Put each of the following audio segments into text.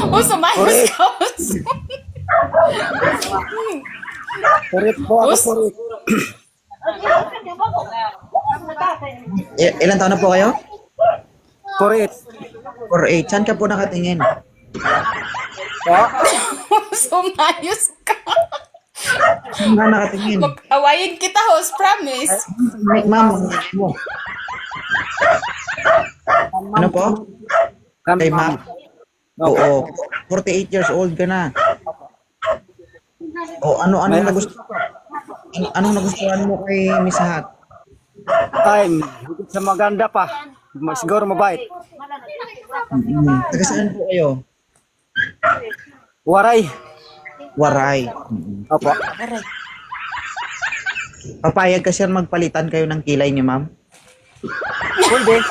O, sumayos ka. Purit po ako, Us? purit. Ilan taon na po kayo? Purit. 4'8". Saan ka po nakatingin? Po? Sumayos ka. Saan ka nakatingin? Mag-awayin kita, host, promise. Ma'am, mo. Ano po? Kay ma'am? Oo. 48 years old ka na. O anong nagustuhan mo kay Miss Hat? Time. Higit sa maganda pa. Siguro mabait. Taga saan po kayo? Waray. Waray. Opo. Aray. Papayag ka sir magpalitan kayo ng kilay ni ma'am? Pwede.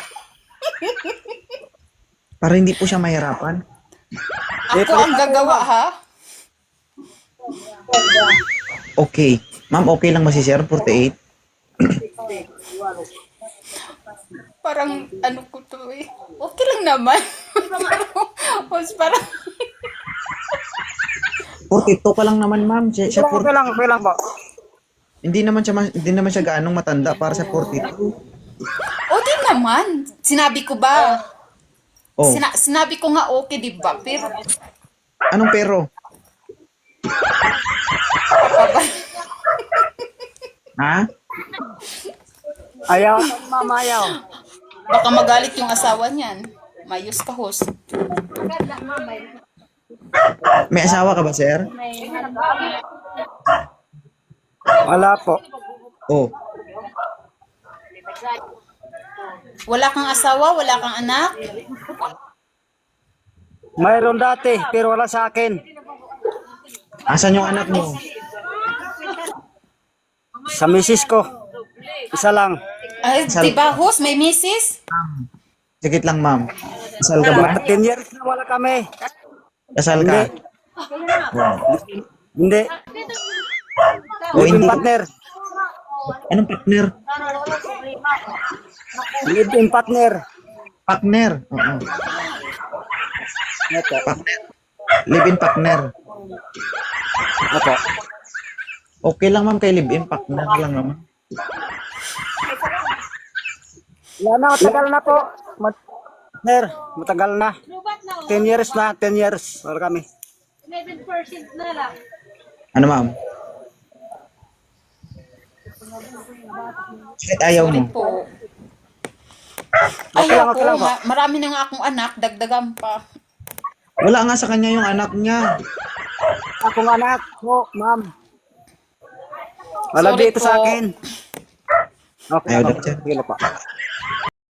Para hindi po siya mahirapan. Ako ang gagawa, ha? Okay. Ma'am, okay lang ba si sir? 48? Parang, ano ko to eh. Okay lang naman. Host, parang, 42 pa lang naman ma'am. Siya Okay lang po. hindi naman siya gaanong matanda para sa 42. okay naman. Sinabi ko ba? Oh. Sinabi ko nga okay, di ba? Pero, Anong pero? Ha? Ayaw. Mama ayaw. baka magalit yung asawa niyan. Mayos ka, host. May asawa ka ba sir? Wala po. Oh. Wala kang asawa, wala kang anak. Mayroon dati, pero wala sa akin. Asan yung anak mo? Sa misis ko. Isa lang. Ay, di ba, host? May misis? Sigit lang ma'am. Kasal ka ba? 10 years na wala kami. Kasal ka? Wow. Hindi. O Living hindi. partner. Anong partner? Living partner. Partner. Oo. Opo. Partner. Live-in partner. Opo. Okay lang ma'am kay live-in partner lang naman. Wala na, matagal na po. Sir, matagal na. 10 years na, 10 years. Wala kami. 11% na lang. Ano ma'am? Kahit ayaw mo. Po. Okay lang, Ayaw okay lang ko. po. Marami na nga akong anak, dagdagan pa. Wala nga sa kanya yung anak niya. Akong anak po, ma'am. Wala Sorry dito po. sa akin. Okay, Ayaw ma'am. daw siya. Sige po.